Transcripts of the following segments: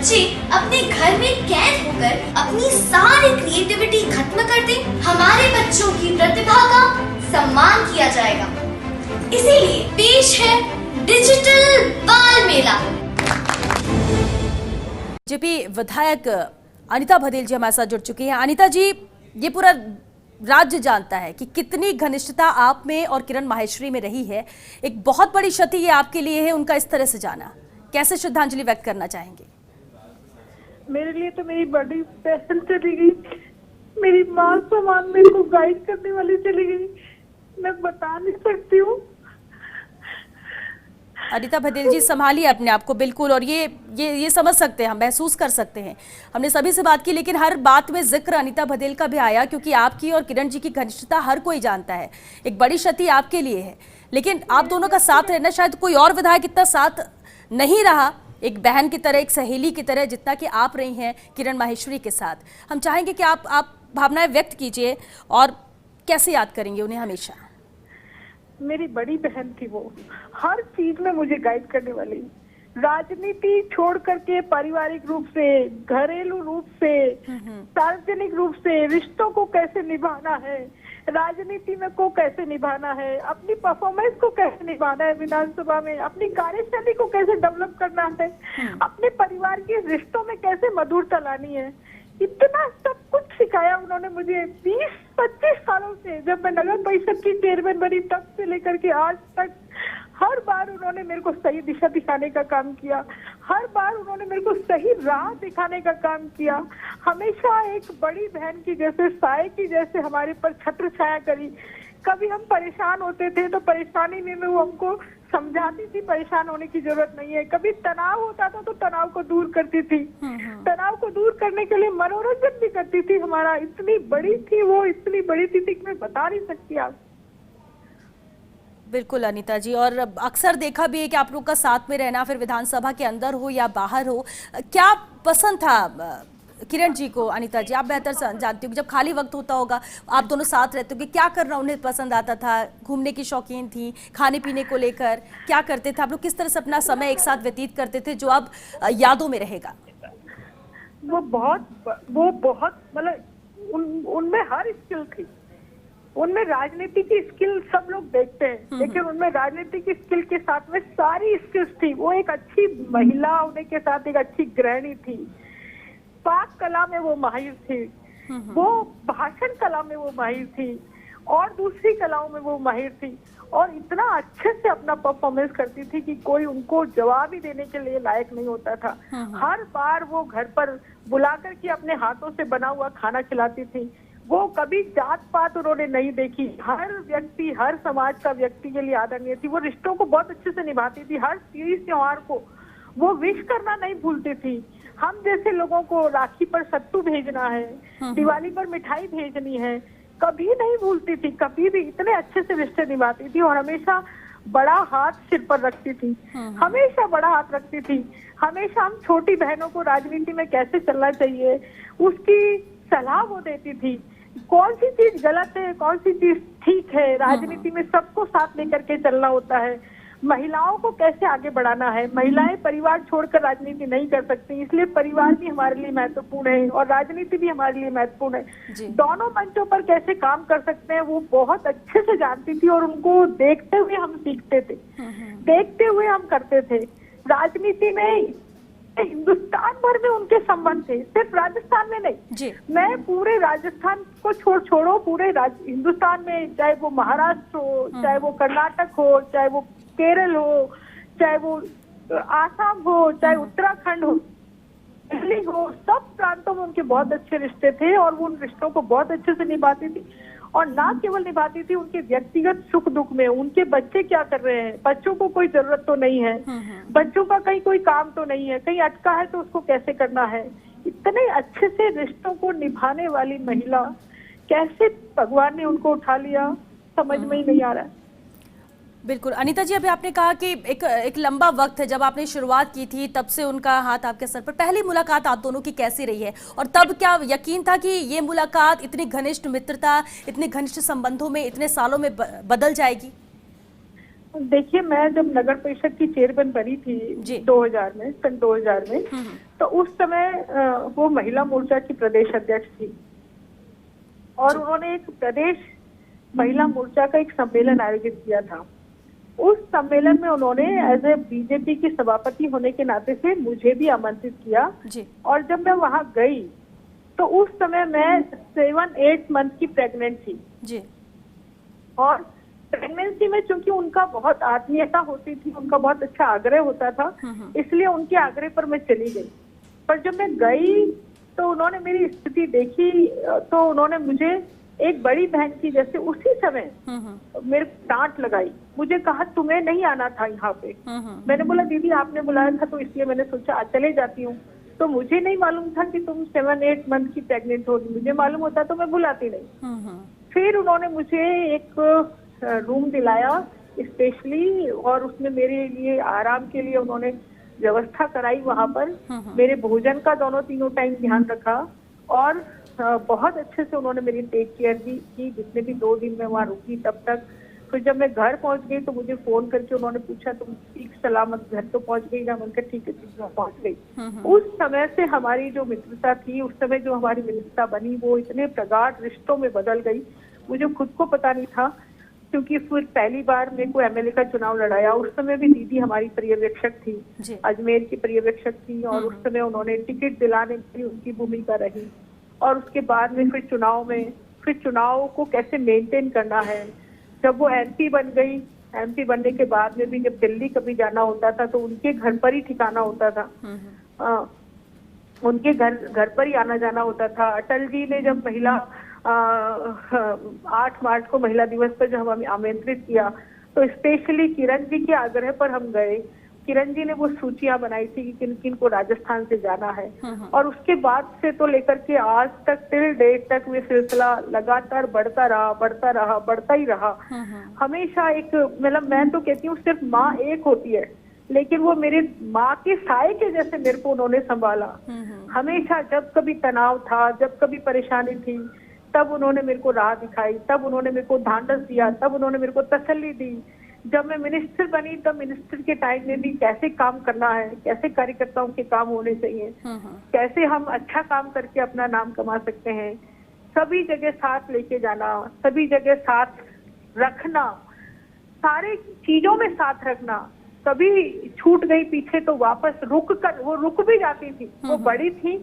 बच्चे अपने घर में कैद होकर अपनी सारी क्रिएटिविटी खत्म कर दें, हमारे बच्चों की प्रतिभा का सम्मान किया जाएगा। इसीलिए पेश है डिजिटल बाल मेला। जेपी विधायक अनीता भदेल जी हमारे साथ जुड़ चुकी हैं। अनीता जी, ये पूरा राज्य जानता है कि कितनी घनिष्ठता आप में और किरण माहेश्वरी में रही है। एक बहुत बड़ी क्षति ये आपके लिए है, उनका इस तरह से जाना। कैसे श्रद्धांजलि व्यक्त करना चाहेंगे? मेरे लिए तो मेरी बड़ी बहन चली गई, मेरी माँ समान मेरे को गाइड करने वाली चली गई, मैं बता नहीं सकती हूँ। अनीता भदेल जी, संभालिए अपने आप को बिल्कुल। और ये समझ सकते हैं, हम महसूस कर सकते हैं। हमने सभी से बात की, लेकिन हर बात में जिक्र अनीता भदेल का भी आया, क्योंकि आपकी और किरण जी की घनिष्ठता हर कोई जानता है। एक बड़ी क्षति आपके लिए है, लेकिन आप दोनों का साथ रहना शायद कोई और विधायक इतना साथ नहीं रहा, एक बहन की तरह, एक सहेली की तरह, जितना कि आप रही हैं किरण माहेश्वरी के साथ। हम चाहेंगे कि आप भावनाएं व्यक्त कीजिए और कैसे याद करेंगे उन्हें हमेशा। मेरी बड़ी बहन थी वो, हर चीज में मुझे गाइड करने वाली। राजनीति छोड़ करके पारिवारिक रूप से, घरेलू रूप से, सार्वजनिक रूप से रिश्तों को कैसे निभाना है, राजनीति में को कैसे निभाना है, अपनी परफॉर्मेंस को कैसे निभाना है विधानसभा में, अपनी कार्यशैली को कैसे डेवलप करना है, अपने परिवार के रिश्तों में कैसे मधुरता लानी है, इतना सब कुछ सिखाया उन्होंने मुझे 20-25 सालों से। जब मैं नगर परिषद की चेयरमैन बनी तब से लेकर के आज तक हर बार उन्होंने मेरे को सही दिशा दिखाने का काम किया, हर बार उन्होंने मेरे को सही राह दिखाने का काम किया। हमेशा एक बड़ी बहन की जैसे, साए की जैसे हमारे पर छत्र छाया करी। कभी हम परेशान होते थे तो परेशानी में वो हमको समझाती थी परेशान होने की जरूरत नहीं है। कभी तनाव होता था तो तनाव को दूर करती थी, तनाव को दूर करने के लिए मनोरंजन भी करती थी हमारा। इतनी बड़ी थी वो, इतनी बड़ी थी कि मैं बता नहीं सकती आप। बिल्कुल अनीता जी, और अक्सर देखा भी है कि आप लोग का साथ में रहना, फिर विधानसभा के अंदर हो या बाहर हो। क्या पसंद था किरण जी को? अनीता जी, आप बेहतर जानती होंगी, जब खाली वक्त होता होगा आप दोनों साथ रहते होंगे, क्या करना उन्हें पसंद आता था? घूमने की शौकीन थी? खाने पीने को लेकर क्या करते थे आप लोग? किस तरह से अपना समय एक साथ व्यतीत करते थे जो अब यादों में रहेगा? वो बहुत मतलब उनमें हर स्किल थी। उनमें राजनीति की स्किल सब लोग देखते हैं, लेकिन उनमें राजनीति की स्किल के साथ में सारी स्किल्स थी। वो एक अच्छी महिला होने के साथ एक अच्छी गृहिणी थी। पाक कला में वो माहिर थी, वो भाषण कला में वो माहिर थी, और दूसरी कलाओं में वो माहिर थी। और इतना अच्छे से अपना परफॉर्मेंस करती थी कि कोई उनको जवाब ही देने के लिए लायक नहीं होता था। हर बार वो घर पर बुलाकर के अपने हाथों से बना हुआ खाना खिलाती थी। वो कभी जात पात उन्होंने नहीं देखी, हर व्यक्ति, हर समाज का व्यक्ति के लिए आदरणीय थी। वो रिश्तों को बहुत अच्छे से निभाती थी। हर तीज त्योहार को वो विश करना नहीं भूलती थी। हम जैसे लोगों को राखी पर सत्तू भेजना है, दिवाली पर मिठाई भेजनी है, कभी नहीं भूलती थी, कभी भी। इतने अच्छे से रिश्ते निभाती थी और हमेशा बड़ा हाथ सिर पर रखती थी, हमेशा बड़ा हाथ रखती थी। हमेशा हम छोटी बहनों को राजनीति में कैसे चलना चाहिए उसकी सलाह वो देती थी। कौन सी चीज गलत है, कौन सी चीज ठीक है, राजनीति में सबको साथ लेकर के चलना होता है। महिलाओं को कैसे आगे बढ़ाना है, महिलाएं परिवार छोड़कर राजनीति नहीं कर सकती, इसलिए परिवार भी हमारे लिए महत्वपूर्ण है और राजनीति भी हमारे लिए महत्वपूर्ण है। दोनों मंचों पर कैसे काम कर सकते हैं वो बहुत अच्छे से जानती थी और उनको देखते हुए हम सीखते थे, देखते हुए हम करते थे। राजनीति में हिंदुस्तान भर में उनके संबंध थे, सिर्फ राजस्थान में नहीं। मैं पूरे राजस्थान को छोड़ो पूरे हिंदुस्तान में, चाहे वो महाराष्ट्र हो, चाहे वो कर्नाटक हो, चाहे वो केरल हो, चाहे वो आसाम हो, चाहे उत्तराखंड हो, दिल्ली हो, सब प्रांतों में उनके बहुत अच्छे रिश्ते थे और वो उन रिश्तों को बहुत अच्छे से निभाती थी। और ना केवल निभाती थी, उनके व्यक्तिगत सुख दुख में उनके बच्चे क्या कर रहे हैं, बच्चों को कोई जरूरत तो नहीं है, बच्चों का कहीं कोई काम तो नहीं है, कहीं अटका है तो उसको कैसे करना है। इतने अच्छे से रिश्तों को निभाने वाली महिला, कैसे भगवान ने उनको उठा लिया समझ में ही नहीं आ रहा है। बिल्कुल अनीता जी, अभी आपने कहा कि एक लंबा वक्त है, जब आपने शुरुआत की थी तब से उनका हाथ आपके सर पर। पहली मुलाकात आप दोनों की कैसी रही है और तब क्या यकीन था कि ये मुलाकात इतनी घनिष्ठ मित्रता, इतने घनिष्ठ संबंधों में इतने सालों में बदल जाएगी? देखिए, मैं जब नगर परिषद की चेयरमैन बनी थी जी। 2000 में, सन 2000 में, तो उस समय वो महिला मोर्चा की प्रदेश अध्यक्ष थी और जी। उन्होंने एक प्रदेश महिला मोर्चा का एक सम्मेलन आयोजित किया था। उस सम्मेलन में उन्होंने एज ए बीजेपी की सभापति होने के नाते से मुझे भी आमंत्रित किया जी। और जब मैं वहां गई तो उस समय मैं 7-8 मंथ की प्रेग्नेंट थी जी। और प्रेगनेंसी में चूंकि उनका बहुत आत्मीयता होती थी, उनका बहुत अच्छा आग्रह होता था, इसलिए उनके आग्रह पर मैं चली गई। पर जब मैं गई तो उन्होंने मेरी स्थिति देखी तो उन्होंने मुझे एक बड़ी बहन की जैसे उसी समय मेरे को डांट लगाई। मुझे कहा तुम्हें नहीं आना था यहाँ पे। मैंने बोला दीदी आपने बुलाया था तो इसलिए मैंने सोचा चले जाती हूँ। तो मुझे नहीं मालूम था कि तुम 7-8 मंथ की प्रेग्नेंट होगी, मुझे मालूम होता तो मैं बुलाती नहीं। फिर उन्होंने मुझे एक रूम दिलाया स्पेशली और उसमें मेरे लिए आराम के लिए उन्होंने व्यवस्था कराई। वहां पर मेरे भोजन का दोनों तीनों टाइम ध्यान रखा और बहुत अच्छे से उन्होंने मेरी टेक केयर की जितने भी 2 दिन मैं वहां रुकी तब तक। फिर जब मैं घर पहुंच गई तो मुझे फोन करके उन्होंने पूछा तुम ठीक सलामत घर तो पहुंच गई ना? मैंने कहा ठीक है ठीक है पहुंच गई। उस समय से हमारी जो मित्रता थी, उस समय जो हमारी मित्रता बनी वो इतने प्रगाढ़ रिश्तों में बदल गई, मुझे खुद को पता नहीं था। क्योंकि फिर पहली बार मेरे को एमएलए का चुनाव लड़ाया, उस समय भी दीदी हमारी पर्यवेक्षक थी, अजमेर की पर्यवेक्षक थी और उस समय उन्होंने टिकट दिलाने की उनकी भूमिका रही। और उसके बाद में फिर चुनाव को कैसे मेंटेन करना है। जब वो एमपी बन गई, एमपी बनने के बाद में भी जब दिल्ली कभी जाना होता था तो उनके घर पर ही ठिकाना होता था, उनके घर पर ही आना जाना होता था। अटल जी ने जब 8 मार्च को महिला दिवस पर जब हमें आमंत्रित किया तो स्पेशली किरण जी के आग्रह पर हम गए। किरण जी ने वो सूचियां बनाई थी कि किन किन को राजस्थान से जाना है और उसके बाद से तो लेकर के आज तक टिल डेट तक ये सिलसिला लगातार बढ़ता ही रहा। हमेशा एक मतलब मैं तो कहती हूँ सिर्फ माँ एक होती है लेकिन वो मेरे माँ के साए के जैसे मेरे को उन्होंने संभाला। हमेशा जब कभी तनाव था, जब कभी परेशानी थी, तब उन्होंने मेरे को राह दिखाई, तब उन्होंने मेरे को ढांढस दिया, तब उन्होंने मेरे को तसल्ली दी। जब मैं मिनिस्टर बनी तब मिनिस्टर के टाइम में भी कैसे काम करना है, कैसे कार्यकर्ताओं के काम होने चाहिए, कैसे हम अच्छा काम करके अपना नाम कमा सकते हैं, सभी जगह साथ लेके जाना, सभी जगह साथ रखना, सारे चीजों में साथ रखना। कभी छूट गई पीछे तो वापस वो रुक भी जाती थी। वो बड़ी थी,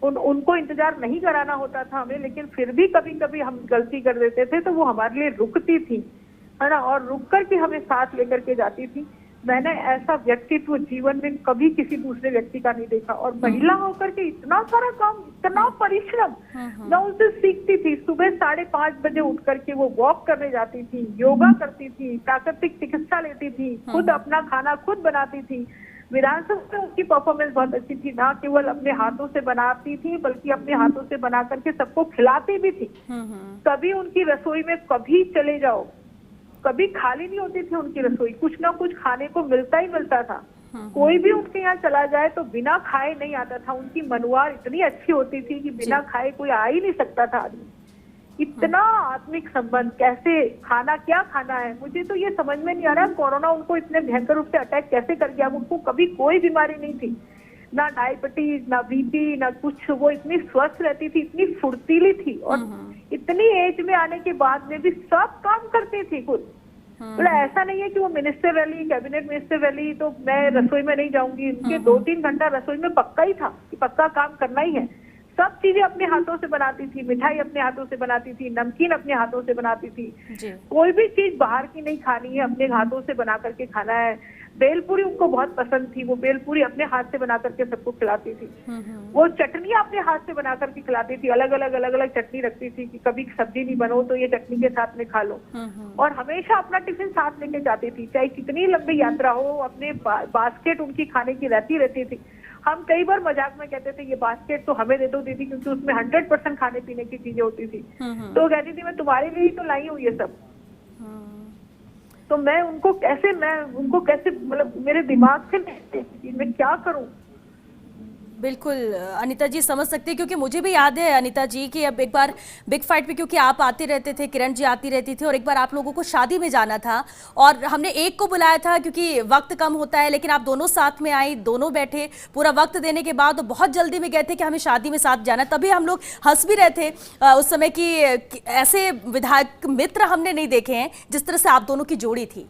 उनको इंतजार नहीं कराना होता था हमें, लेकिन फिर भी कभी कभी हम गलती कर देते थे तो वो हमारे लिए रुकती थी, है ना, और रुक कर के हमें साथ लेकर के जाती थी। मैंने ऐसा व्यक्तित्व जीवन में कभी किसी दूसरे व्यक्ति का नहीं देखा। और महिला होकर के इतना सारा काम, इतना परिश्रम मैं उनसे सीखती थी। सुबह 5:30 बजे उठ करके वो वॉक करने जाती थी, योगा करती थी, प्राकृतिक चिकित्सा लेती थी, खुद अपना खाना खुद बनाती थी। विधानसभा में उनकी परफॉर्मेंस बहुत अच्छी थी, ना केवल अपने हाथों से बनाती थी बल्कि अपने हाथों से बना करके सबको खिलाती भी थी। कभी उनकी रसोई में कभी चले जाओ, कभी खाली नहीं होती थी उनकी रसोई, कुछ ना कुछ खाने को मिलता ही मिलता था। कोई भी उनके यहाँ चला जाए तो बिना खाए नहीं आता था। उनकी मनुआर इतनी अच्छी होती थी कि बिना खाए कोई आ ही नहीं सकता था आदमी। इतना आत्मिक संबंध, कैसे खाना, क्या खाना है, मुझे तो ये समझ में नहीं आ रहा कोरोना उनको इतने भयंकर रूप से अटैक कैसे कर गया। उनको कभी कोई बीमारी नहीं थी, ना डायबिटीज, ना बीपी, ना कुछ। वो इतनी स्वस्थ रहती थी, इतनी फुर्तीली थी और इतनी एज में आने के बाद में भी सब काम करती थी खुद। मतलब ऐसा नहीं है कि वो मिनिस्टर रही, कैबिनेट मिनिस्टर रही तो मैं रसोई में नहीं जाऊंगी। उनके 2-3 घंटा रसोई में पक्का ही था कि पक्का काम करना ही है। सब चीजें अपने हाथों से बनाती थी, मिठाई अपने हाथों से बनाती थी, नमकीन अपने हाथों से बनाती थी। कोई भी चीज बाहर की नहीं खानी है, अपने हाथों से बना करके खाना है। बेलपूरी उनको बहुत पसंद थी, वो बेलपूरी अपने हाथ से बना करके सबको खिलाती थी। वो चटनियां अपने हाथ से बना करके खिलाती थी, अलग अलग चटनी रखती थी कि कभी सब्जी नहीं बनो तो ये चटनी के साथ में खा लो। और हमेशा अपना टिफिन साथ लेके जाती थी, चाहे कितनी लंबी यात्रा हो, अपने बास्केट उनकी खाने की रहती थी। हम कई बार मजाक में कहते थे ये बास्केट तो हमें दे दो दीदी, क्योंकि उसमें 100% खाने पीने की चीजें होती थी। तो कहती थी मैं तुम्हारे लिए ही तो लाई हूँ ये सब। तो मैं उनको कैसे मतलब मेरे दिमाग से मैं क्या करूं। बिल्कुल अनीता जी समझ सकते हैं, क्योंकि मुझे भी याद है अनीता जी कि अब एक बार बिग फाइट पे क्योंकि आप आते रहते थे, किरण जी आती रहती थी, और एक बार आप लोगों को शादी में जाना था और हमने एक को बुलाया था क्योंकि वक्त कम होता है, लेकिन आप दोनों साथ में आई, दोनों बैठे, पूरा वक्त देने के बाद बहुत जल्दी में गए थे कि हमें शादी में साथ जाना। तभी हम लोग हंस भी रहे थे उस समय कि ऐसे विधायक मित्र हमने नहीं देखे हैं जिस तरह से आप दोनों की जोड़ी थी।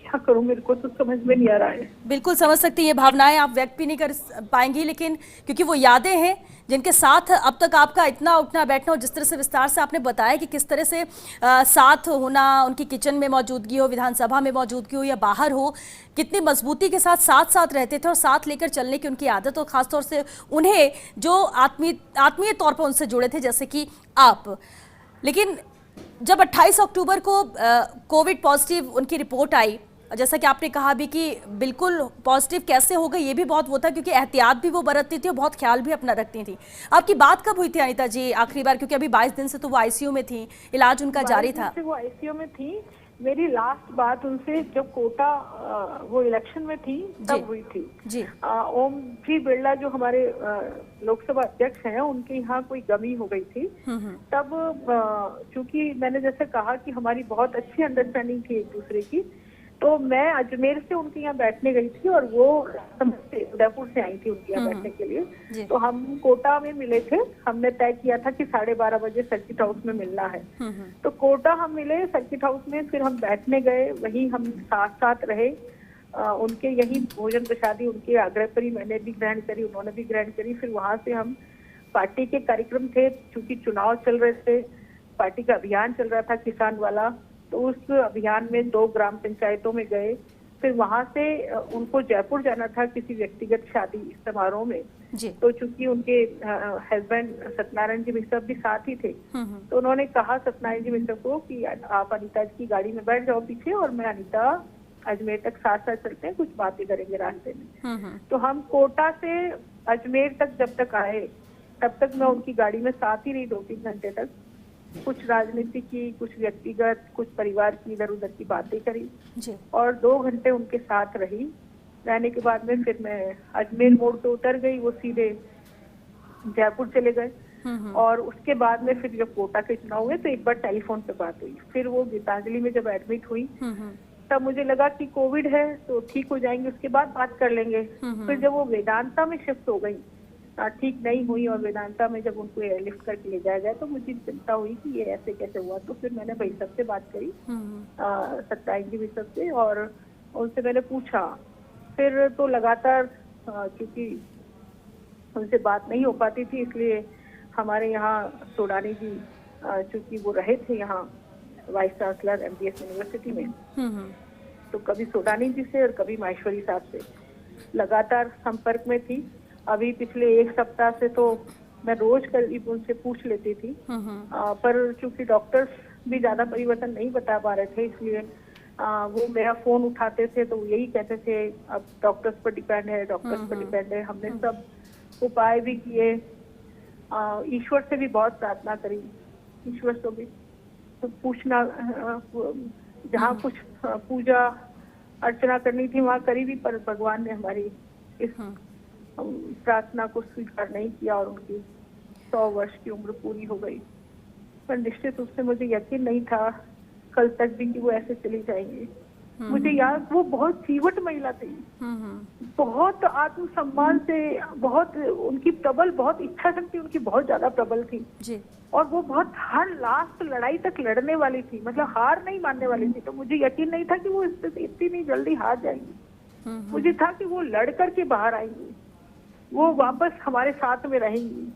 क्या करूं, मेरे को तो समझ में नहीं आ रहा है। बिल्कुल समझ सकती हैं, ये भावनाएं आप व्यक्त भी नहीं कर पाएंगी, लेकिन क्योंकि वो यादें हैं जिनके साथ अब तक आपका इतना उठना बैठना, और जिस तरह से विस्तार से आपने बताया कि किस तरह से साथ होना, उनकी किचन में मौजूदगी हो, विधानसभा में मौजूदगी हो या बाहर हो, कितनी मजबूती के साथ साथ साथ रहते थे और साथ लेकर चलने की उनकी आदत, और खासतौर से उन्हें जो आत्मीय तौर पर उनसे जुड़े थे जैसे कि आप। लेकिन जब 28 अक्टूबर को कोविड पॉजिटिव उनकी रिपोर्ट आई, जैसा कि आपने कहा भी कि बिल्कुल पॉजिटिव कैसे हो गई, ये भी बहुत वो था क्योंकि एहतियात भी वो बरतती थी और बहुत ख्याल भी अपना रखती थी। आपकी बात कब हुई थी अनीता जी आखिरी बार, क्योंकि अभी 22 दिन से तो वो आईसीयू में थी, इलाज उनका जारी था। वो आईसीयू में थी। मेरी लास्ट बात उनसे जब कोटा वो इलेक्शन में थी तब हुई थी जी। ओम जी बिरला जो हमारे लोकसभा अध्यक्ष हैं, उनके यहाँ कोई कमी हो गई थी। तब चूंकि मैंने जैसे कहा कि हमारी बहुत अच्छी अंडरस्टैंडिंग थी एक दूसरे की, तो मैं अजमेर से उनके यहाँ बैठने गई थी और वो उदयपुर से आई थी उनके यहाँ बैठने के लिए। तो हम कोटा में मिले थे। हमने तय किया था कि 12:30 बजे सर्किट हाउस में मिलना है। तो कोटा हम मिले सर्किट हाउस में, फिर हम बैठने गए, वहीं हम साथ साथ रहे। उनके यही भोजन प्रसादी उनके आग्रह पर ही मैंने भी ग्रहण करी, उन्होंने भी ग्रहण करी। फिर वहां से हम पार्टी के कार्यक्रम थे, चूंकि चुनाव चल रहे थे, पार्टी का अभियान चल रहा था किसान वाला, तो उस अभियान में 2 ग्राम पंचायतों में गए। फिर वहां से उनको जयपुर जाना था किसी व्यक्तिगत शादी समारोह में जी। तो चूंकि उनके हस्बैंड सत्यनारायण जी मिश्रा भी साथ ही थे, तो उन्होंने कहा सत्यनारायण जी मिश्रा को कि आप अनीता जी की गाड़ी में बैठ जाओ पीछे और मैं अनीता अजमेर तक साथ साथ चलते हैं, कुछ बातें करेंगे रास्ते में। तो हम कोटा से अजमेर तक जब तक आए तब तक मैं उनकी गाड़ी में साथ ही रही 2-3 घंटे तक। कुछ राजनीति की, कुछ व्यक्तिगत, कुछ परिवार की इधर उधर की बातें करी जी। और 2 घंटे उनके साथ रही। रहने के बाद में फिर मैं अजमेर मोड़ पे उतर गई, वो सीधे जयपुर चले गए। और उसके बाद में फिर जब कोटा के चुनाव हुए तो एक बार टेलीफोन पे बात हुई। फिर वो गीतांजलि में जब एडमिट हुई तब मुझे लगा कि कोविड है तो ठीक हो जाएंगे, उसके बाद बात कर लेंगे। फिर जब वो वेदांता में शिफ्ट हो गई, ठीक नहीं हुई और वेदांता में जब उनको एयरलिफ्ट करके ले जाया गया तो मुझे चिंता हुई कि ये ऐसे कैसे हुआ। तो फिर मैंने भाई साहब से बात करी, सत्ताईं जी भी सबसे, और उनसे मैंने पूछा। फिर तो लगातार क्योंकि उनसे बात नहीं हो पाती थी, इसलिए हमारे यहाँ सोडानी जी चूंकि वो रहे थे यहाँ वाइस चांसलर MBS यूनिवर्सिटी में, तो कभी सोडानी जी से और कभी माहेश्वरी साहब से लगातार संपर्क में थी। अभी पिछले 1 सप्ताह से तो मैं रोज करीब उनसे पूछ लेती थी, पर चूंकि डॉक्टर्स भी ज्यादा परिवर्तन नहीं बता पा रहे थे, इसलिए वो मेरा फोन उठाते थे तो यही कहते थे अब डॉक्टर्स पर डिपेंड है, डॉक्टर्स पर डिपेंड है। हमने सब उपाय भी किए, ईश्वर से भी बहुत प्रार्थना करी, ईश्वर से भी तो पूछना, जहाँ कुछ पूजा अर्चना करनी थी वहाँ करी भी, पर भगवान ने हमारी इस प्रार्थना को स्वीकार नहीं किया और उनकी 100 वर्ष की उम्र पूरी हो गई। पर निश्चित रूप से मुझे यकीन नहीं था कल तक भी कि वो ऐसे चली जाएंगी। मुझे याद, वो बहुत सीवट महिला थी, बहुत आत्मसम्मान से, बहुत उनकी प्रबल, बहुत इच्छा शक्ति उनकी बहुत ज्यादा प्रबल थी जी। और वो बहुत हर लास्ट लड़ाई तक लड़ने वाली थी, मतलब हार नहीं मानने वाली थी। तो मुझे यकीन नहीं था कि वो इतनी जल्दी हार जाएंगी। मुझे था कि वो लड़ करके बाहर आएंगी, वो वापस हमारे साथ में रहेंगी।